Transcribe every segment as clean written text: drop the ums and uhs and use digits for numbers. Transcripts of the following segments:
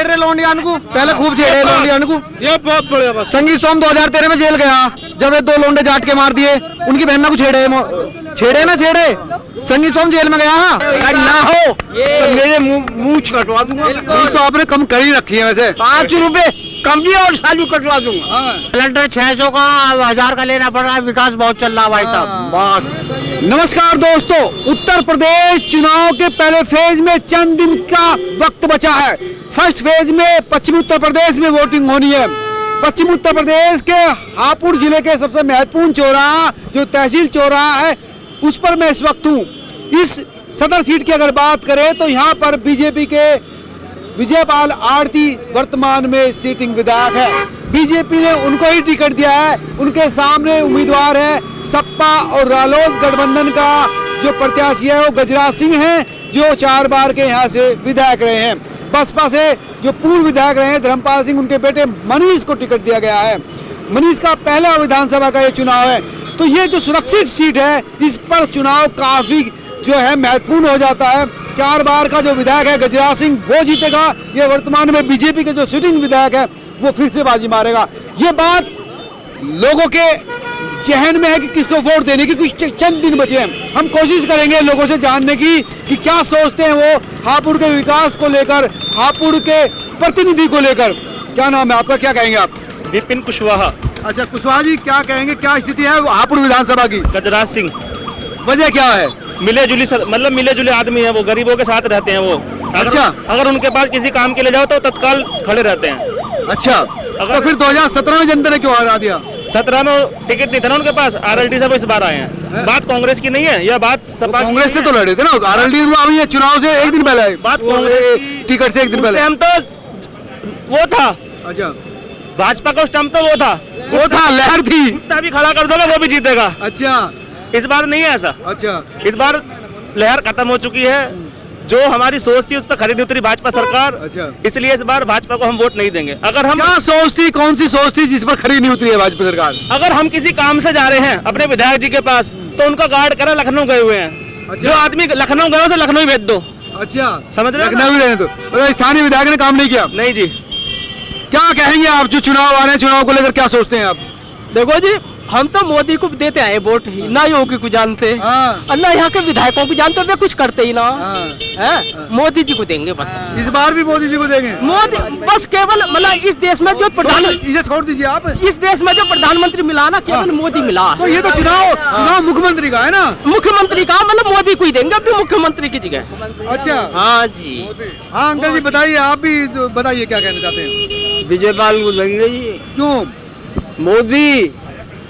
छेड़ रहे लौंडियान को, पहले खूब छेड़े लौंडियान को। ये बहुत बढ़िया बात। संगीत सोम 2013 में जेल गया जब ये 2 लौंडे जाट के मार दिए, उनकी बहन को छेड़े ना छेड़े, संगीत सोम जेल में गया। हाँ ना हो तो मेरे मुंह कटवा दूंगा। तो आपने कम कर ही रखी है वैसे, 5 रुपए कम भी और चालू कटवा दूंगा। सिलेंडर 600 का 1000 का लेना पड़ रहा है, विकास बहुत चल रहा है भाई साहब बहुत। नमस्कार दोस्तों, उत्तर प्रदेश चुनाव के पहले फेज में चंद दिन का वक्त बचा है। फर्स्ट फेज में पश्चिमी उत्तर प्रदेश में वोटिंग होनी है। पश्चिमी उत्तर प्रदेश के हापुड़ जिले के सबसे महत्वपूर्ण चौराहा जो तहसील चौराहा है, उस पर मैं इस वक्त हूँ। इस सदर सीट की अगर बात करें तो यहाँ पर बीजेपी के विजयपाल आरती वर्तमान में सीटिंग विधायक है। बीजेपी ने उनको ही टिकट दिया है। उनके सामने उम्मीदवार है सपा और रालोद गठबंधन का जो प्रत्याशी है वो गजराज सिंह हैं, जो 4 बार के यहाँ से विधायक रहे हैं। बसपा से जो पूर्व विधायक रहे हैं धर्मपाल सिंह, उनके बेटे मनीष को टिकट दिया गया है। मनीष का पहला विधानसभा का ये चुनाव है, तो ये जो सुरक्षित सीट है इस पर चुनाव काफी जो है महत्वपूर्ण हो जाता है। 4 बार का जो विधायक है गजराज सिंह वो जीतेगा। ये वर्तमान में बीजेपी के जो सिटिंग विधायक है वो फिर से बाजी मारेगा। ये बात लोगों के जहन में है कि किसको वोट देने की। कुछ चंद दिन बचे हैं, हम कोशिश करेंगे लोगों से जानने की कि क्या सोचते हैं वो हापुड़ के विकास को लेकर, हापुड़ के प्रतिनिधि को लेकर। क्या नाम है आपका, क्या कहेंगे आप? विपिन कुशवाहा। अच्छा कुशवाहा जी, क्या कहेंगे, क्या स्थिति है हापुड़ विधानसभा की? गजराज सिंह। वजह क्या है? मिले जुले आदमी है वो, गरीबों के साथ रहते हैं वो। अच्छा, अगर उनके पास किसी काम के लिए जाओ तो तत्काल खड़े रहते हैं। अच्छा, तो फिर 2017 में जनता ने क्यों हरा दिया? 17 में टिकट नहीं था ना उनके पास, आरएलडी से वो इस बार आए हैं। बात कांग्रेस की नहीं है, यह बात सपा की। कांग्रेस से तो लड़े थे ना, आरएलडी में अभी ये चुनाव से एक दिन पहले बात कांग्रेस टिकट से एक दिन पहले हम तो वो था। अच्छा, भाजपा का उस टाइम तो वो था लहर थी। भी खड़ा कर दोगे वो भी जीतेगा। अच्छा, इस बार नहीं है ऐसा। अच्छा, इस बार लहर खत्म हो चुकी है। जो हमारी सोच थी उस पर खरी नहीं उतरी भाजपा सरकार। अच्छा, इसलिए इस बार भाजपा को हम वोट नहीं देंगे। अगर हम क्या सोच थी, कौन सी सोच थी जिस पर खरी नहीं उतरी है भाजपा सरकार? अगर हम किसी काम से जा रहे हैं अपने विधायक जी के पास तो उनका गार्ड करा लखनऊ गए हुए हैं। अच्छा। जो आदमी लखनऊ गए उसे लखनऊ भेज दो। अच्छा, समझ रहे हो? लखनऊ ही रहने दो। मतलब स्थानीय विधायक ने काम नहीं किया? नहीं जी। क्या कहेंगे आप, जो चुनाव आ रहे हैं, चुनाव को लेकर क्या सोचते हैं आप? देखो जी, हम तो मोदी को देते हैं वोट, ना योगी को जानते और ना यहाँ के विधायकों को जानते, वे कुछ करते ही ना है। मोदी जी को देंगे बस। इस बार भी मोदी जी को देंगे? मोदी बस, केवल मतलब इस देश में जो प्रधान, इसे छोड़ दीजिए आप, इस देश में जो प्रधानमंत्री मिला ना, केवल मोदी मिला। तो ये तो चुनाव मुख्यमंत्री का है ना? मुख्यमंत्री का मतलब मोदी को ही देंगे अभी मुख्यमंत्री की जगह। अच्छा, हाँ जी। हाँ अंकल जी बताइए, आप भी बताइए क्या कहना चाहते हैं? विजयपाल को देंगे जी। क्यों? मोदी।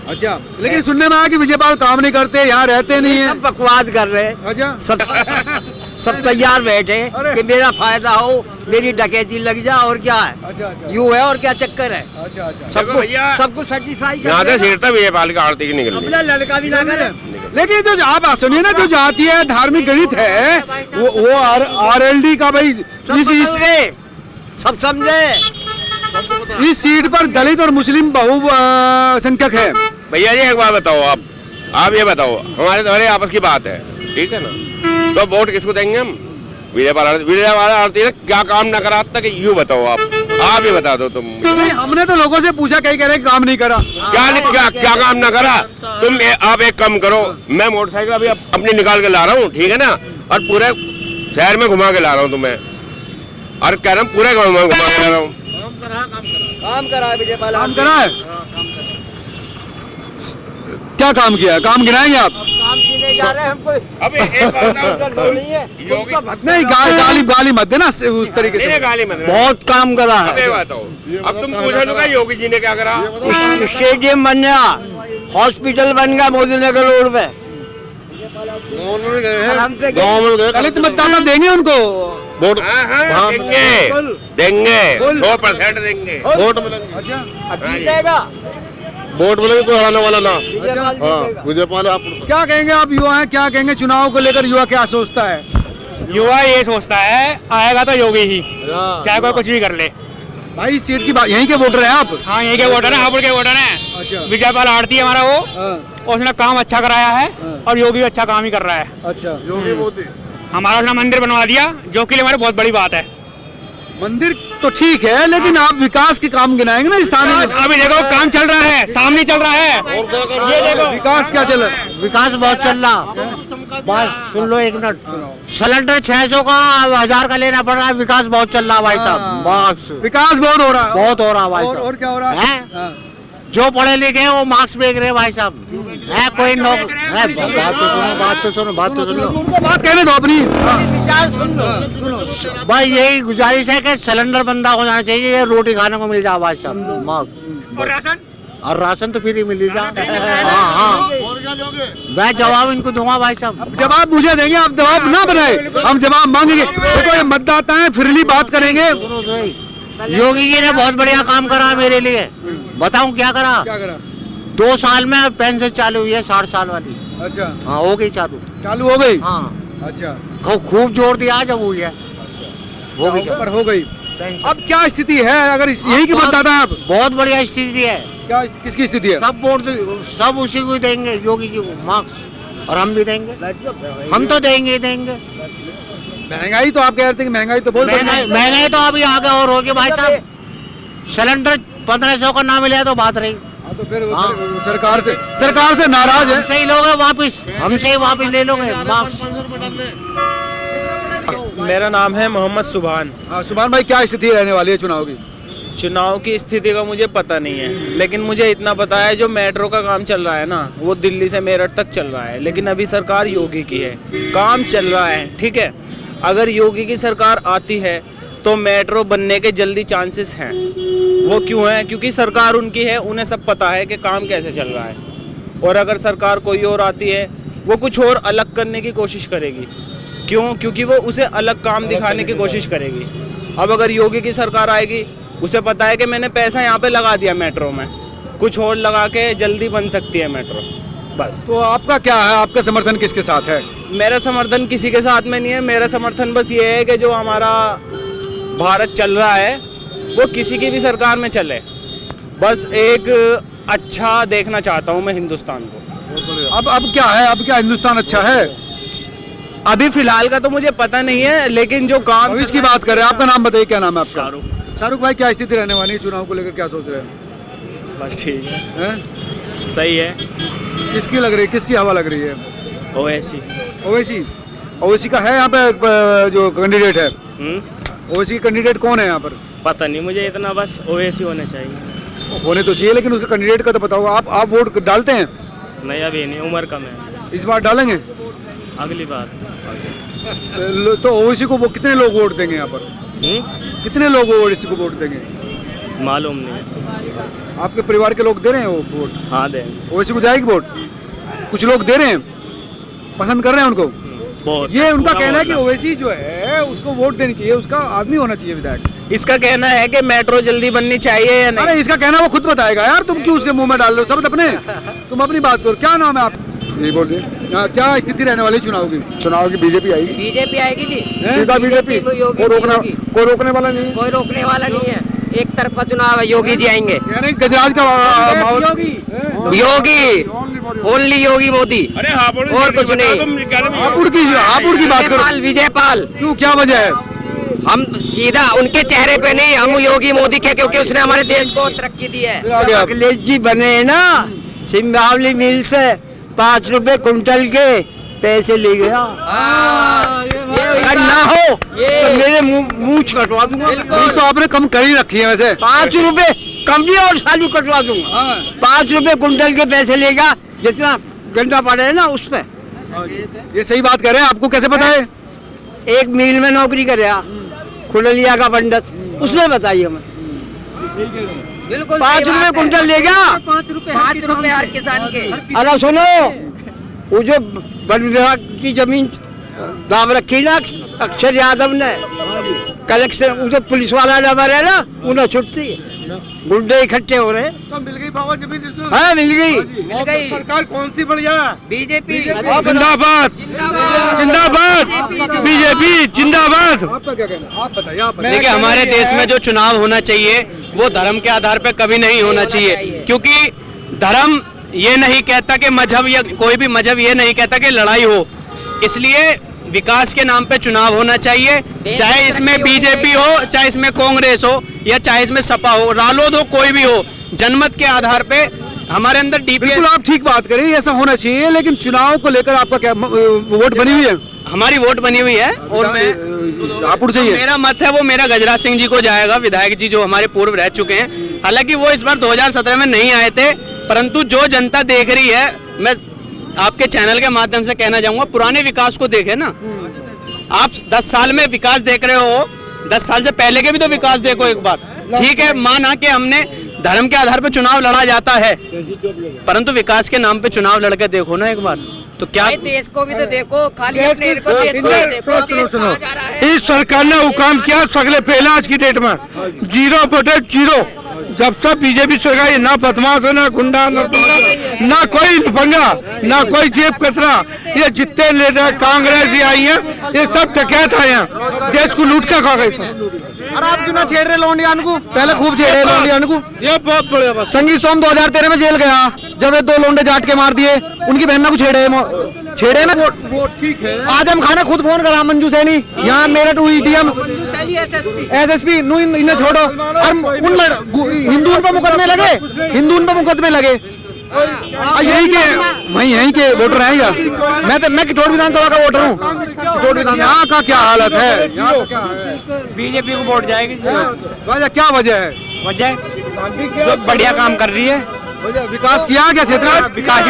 अच्छा, लेकिन सुनने में आया कि विजयपाल काम नहीं करते, यहाँ रहते नहीं है। सब बकवास कर रहे हैं। अच्छा, सब तैयार बैठे कि मेरा फायदा हो, मेरी डकैती लग जा, और क्या है। अच्छा, यूँ है और क्या चक्कर है। अच्छा, अच्छा, सबको सेटिस्फाई यहाँ से सीट तक विजयपाल का आरती की निकल रही है। लड़का भी ना करे। लेकिन जो आप सुनिए ना, जो जातीय धार्मिक गणित है वो आरएलडी का भाई सब समझे। इस सीट पर दलित और मुस्लिम बहुसंख्यक है। भैया जी एक बात बताओ, आप ये बताओ, हमारे आपस की बात है, ठीक है ना? तो वोट किसको देंगे हम? विजयपाल आरती ने क्या काम न करा तक, यूँ बताओ आप ही बता दो तुम। नहीं, हमने तो लोगों से पूछा, कई कह रहे काम नहीं करा। क्या काम न करा? आप एक काम करो, मैं मोटरसाइकिल अभी अपनी निकाल के ला रहा हूँ, ठीक है ना, और पूरे शहर में घुमा के ला रहा हूँ तुम्हें, और कह रहा हूँ पूरे गाँव में घुमा के ला रहा हूँ। काम करा है विजयपाल। काम करा है? क्या काम किया? काम गिनाएंगे आप? काम कीने जा रहे हैं हमको। अब नहीं, गाली मत देना उस तरीके से। गाली मत। बहुत काम करा है। अब तुम पूछो ना योगी जी ने क्या करा? स्टेडियम बन गया, हॉस्पिटल बन गया मोदी नगर रोड पे। गाँव में गए, दलित मतदाता देंगे उनको वोट? देंगे 100% देंगे वोट मिलेंगे। जीतेगा वोट मिलेंगे, कोई हराने वाला ना। हाँ, विजयपाल। आप क्या कहेंगे, आप युवा हैं, क्या कहेंगे चुनाव को लेकर? युवा क्या सोचता है? युवा ये सोचता है आएगा तो योगी ही, चाहे कोई कुछ भी कर ले। भाई सीट की बात, यहीं के वोटर हैं आप? हाँ, यहीं के वोटर है, हापुड़ के वोटर है। अच्छा, विजयपाल आरती है हमारा वो, उसने काम अच्छा कराया है और योगी भी अच्छा काम ही कर रहा है। अच्छा, योगी मोदी हमारा उसने मंदिर बनवा दिया, जो कि हमारे बहुत बड़ी बात है। मंदिर तो ठीक है, लेकिन आप विकास के काम गिनाएंगे ना स्थानीय में। अभी देखो काम चल रहा है, सामने चल रहा है, ये देखो विकास क्या चल रहा है? विकास बहुत चल रहा। बस सुन लो एक मिनट, सिलेंडर 600 का 1000 का लेना पड़ रहा है। विकास बहुत चल रहा है भाई साहब, बस विकास बहुत हो रहा है। बहुत हो रहा है भाई और साहब। क्या हो रहा है? हैं? जो पढ़े लिखे हैं वो मार्क्स बेच रहे हैं भाई साहब। है कोई नौकरी है? बात तो सुनो उनको बात कहने दो अपनी। भाई यही गुजारिश है कि सिलेंडर बंदा हो जाना चाहिए, ये रोटी खाने को मिल जाए भाई साहब। और राशन तो फ्री मिल जाए। हाँ, मैं जवाब इनको दूंगा भाई साहब। जवाब मुझे देंगे, आप जवाब ना बनाए, हम जवाब मांगेंगे। देखो ये मतदाता है, फिरली बात करेंगे। योगी जी ने बहुत बढ़िया काम करा मेरे लिए। बताऊं क्या करा? क्या करा? 2 साल में पेंशन चालू हुई है 60 साल वाली। अच्छा, हाँ हो गई चालू हो गई। हाँ अच्छा, खूब जोर दिया जब हुई है, हो गई पर हो गई। अब क्या स्थिति है? अगर यही की मतदाता है आप? बहुत बढ़िया स्थिति है। क्या किसकी स्थिति है? सब वोट सब उसी को देंगे, योगी जी को मार्क्स, और हम भी देंगे। हम तो देंगे ही देंगे। महंगाई तो आप कह रहे थे कि महंगाई तो बहुत महंगाई तो अभी आगे और होगी भाई साहब। सिलेंडर 1500 का ना मिले तो बात रही। तो फिर सरकार से नाराज है। हमसे ही लोगे वापिस, हमसे ही वापिस ले लोगे मार्क्स। मेरा नाम है मोहम्मद सुभान। हाँ सुभान भाई, क्या स्थिति रहने वाली है चुनाव की? चुनाव की स्थिति का मुझे पता नहीं है, लेकिन मुझे इतना पता है जो मेट्रो का काम चल रहा है ना, वो दिल्ली से मेरठ तक चल रहा है। लेकिन अभी सरकार योगी की है, काम चल रहा है, ठीक है। अगर योगी की सरकार आती है तो मेट्रो बनने के जल्दी चांसेस हैं। वो क्यों है? क्योंकि सरकार उनकी है, उन्हें सब पता है कि काम कैसे चल रहा है। और अगर सरकार कोई और आती है, वो कुछ और अलग करने की कोशिश करेगी। क्यों? क्योंकि वो उसे अलग काम दिखाने की कोशिश करेगी। अब अगर योगी की सरकार आएगी, उसे पता है कि मैंने पैसा यहाँ पे लगा दिया मेट्रो में, कुछ और लगा के जल्दी बन सकती है मेट्रो, बस। तो आपका क्या है? आपका समर्थन किसके साथ है? मेरा समर्थन किसी के साथ में नहीं है। मेरा समर्थन बस ये है कि जो हमारा भारत चल रहा है वो किसी की भी सरकार में चले, बस एक अच्छा देखना चाहता हूँ मैं हिंदुस्तान को। अब क्या है? अब क्या हिंदुस्तान अच्छा है? अभी फिलहाल का तो मुझे पता नहीं है, लेकिन जो काम इसकी बात करें। आपका नाम बताइए, क्या नाम है आपका? शाहरुख भाई, क्या स्थिति रहने वाली है चुनाव को लेकर, क्या सोच रहे हैं? बस ठीक है, हैं? सही है। किसकी लग रही है, किसकी हवा लग रही है? ओवैसी ओवैसी का है यहाँ पे जो कैंडिडेट है? ओवैसी कैंडिडेट कौन है यहाँ पर? पता नहीं मुझे इतना, बस ओवैसी होने चाहिए। होने तो चाहिए, लेकिन उसके कैंडिडेट का तो पता होगा। आप वोट डालते हैं? नहीं, अभी नहीं, उम्र कम है। इस बार डालेंगे? अगली बार। तो ओवैसी को कितने लोग वोट देंगे यहाँ पर? कितने लोग ओवैसी को वोट देंगे? मालूम नहीं। आपके परिवार के लोग दे रहे हैं वो वोट? हाँ देंगे। ओवैसी को जाएगी वोट? कुछ लोग दे रहे हैं, पसंद कर रहे हैं उनको। ये उनका कहना है कि ओवैसी जो है उसको वोट देनी चाहिए, उसका आदमी होना चाहिए विधायक। इसका कहना है कि मेट्रो जल्दी बननी चाहिए या नहीं। अरे इसका कहना वो खुद बताएगा यार, तुम क्यों उसके मुंह में डाल रहे हो? सब अपने, तुम अपनी बात करो। क्या नाम है आप? ये बोल रहे, क्या स्थिति रहने वाली चुनाव की? चुनाव की बीजेपी आएगी। बीजेपी आएगी जी, सीधा बीजेपी। कोई रोकने वाला नहीं, कोई रोकने वाला नहीं है। एक तरफा चुनाव है, योगी जी आएंगे। गजराज का योगी, ओनली योगी मोदी, और कुछ नहीं। हापुड़ की बात करो। विजयपाल, क्यों, क्या वजह है? हम सीधा उनके चेहरे पे नहीं, हम योगी मोदी के, क्योंकि उसने हमारे देश को तरक्की दी है। अखिलेश जी बने हैं ना, सिंगावली मिल से 5 रुपए कुंटल के पैसे ले गया। अगर ना हो तो मेरे मुंह कटवा दूंगा। तो आपने कम कर ही रखी है वैसे। 5 रुपए कम भी और चालू कटवा दूंगा। 5 रुपए कुंटल के पैसे लेगा, जितना गंदा पड़े है ना उस पे। ये सही बात कह रहे हैं, आपको कैसे पता है? एक मिल में नौकरी कर रहा, खुललिया का पंडित, उसने बताई हमें। बिल्कुल 5 रुपए कुंटल लेगा। 5 रुपए हर किसान के। अरे सुनो, वो जो वन विभाग की जमीन दाम रखी ना अक्षर यादव ने, कलेक्शन वो जो पुलिस वाला नंबर है ना, उन्हें छुट्टी गुंडे इकट्ठे हो रहे। तो मिल गई बाबा जमीन? हाँ मिल गई। मिल गई। सरकार कौन सी बढ़िया? बीजेपी जिंदाबाद, जिंदाबाद, बीजेपी जिंदाबाद। आपका क्या कहना है? आप बताइए। देखिए, हमारे देश में जो चुनाव होना चाहिए वो धर्म के आधार पर कभी नहीं होना चाहिए, क्योंकि धर्म ये नहीं कहता कि मजहब या कोई भी मजहब ये नहीं कहता कि लड़ाई हो। इसलिए विकास के नाम पे चुनाव होना चाहिए, चाहे इसमें बीजेपी हो, चाहे इसमें कांग्रेस हो, या चाहे इसमें सपा हो, रालोद हो, कोई भी हो, जनमत के आधार पे हमारे अंदर बिल्कुल आप ठीक बात करें, ऐसा होना चाहिए। लेकिन चुनाव को लेकर आपका क्या वोट बनी हुई है? हमारी वोट बनी हुई है और मैं आप चाहिए मेरा मत है वो मेरा गजराज सिंह जी को जाएगा, विधायक जी जो हमारे पूर्व रह चुके हैं। हालांकि वो इस बार 2017 में नहीं आए थे, परंतु जो जनता देख रही है, मैं आपके चैनल के माध्यम से कहना चाहूंगा, पुराने विकास को देखे ना। आप 10 साल में विकास देख रहे हो, 10 साल से पहले के भी तो विकास देखो एक बार। ठीक है, माना कि हमने धर्म के आधार पर चुनाव लड़ा जाता है, परंतु विकास के नाम पे चुनाव लड़के देखो ना एक बार, तो क्या देश को भी तो देखो, खाली अपने को देश को भी देखो। देश कहाँ जा रहा है? इस सरकार ने वो काम किया सगले पहले आज की डेट में 0/0। जब तक बीजेपी सरकार है, ना बदमाश है, ना गुंडा, ना कोई पंगा, ना कोई जेब कतरा। ये जितने लीडर कांग्रेस आई है, ये सब डकैत आए हैं, देश को लूट कर खा गए सब। और आप क्यों ना छेड़ रहे लोंडियान को? पहले खूब छेड़े लोंडियान को। ये बहुत बड़े बात। संगीत सोम 2013 में जेल गया, जब ये 2 लोंडे जाट के मार दिए, उनकी बहन को छेड़े ना। वो ठीक है। आजम खान ने खुद फोन करा मंजू सैनी, यहाँ मेरठ EDM SSP इन्हें छोड़ो। और उन हिंदू पे मुकदमे लगे, यही के वही यहीं के वोटर हैं क्या? मैं किठौड़ विधानसभा का वोटर हूँ। किठौड़ विधानसभा यहाँ का क्या हालत है? बीजेपी को वोट जाएगी। वजह क्या वजह है? वजह जो बढ़िया काम कर रही है। विकास किया क्या क्षेत्र में? विकास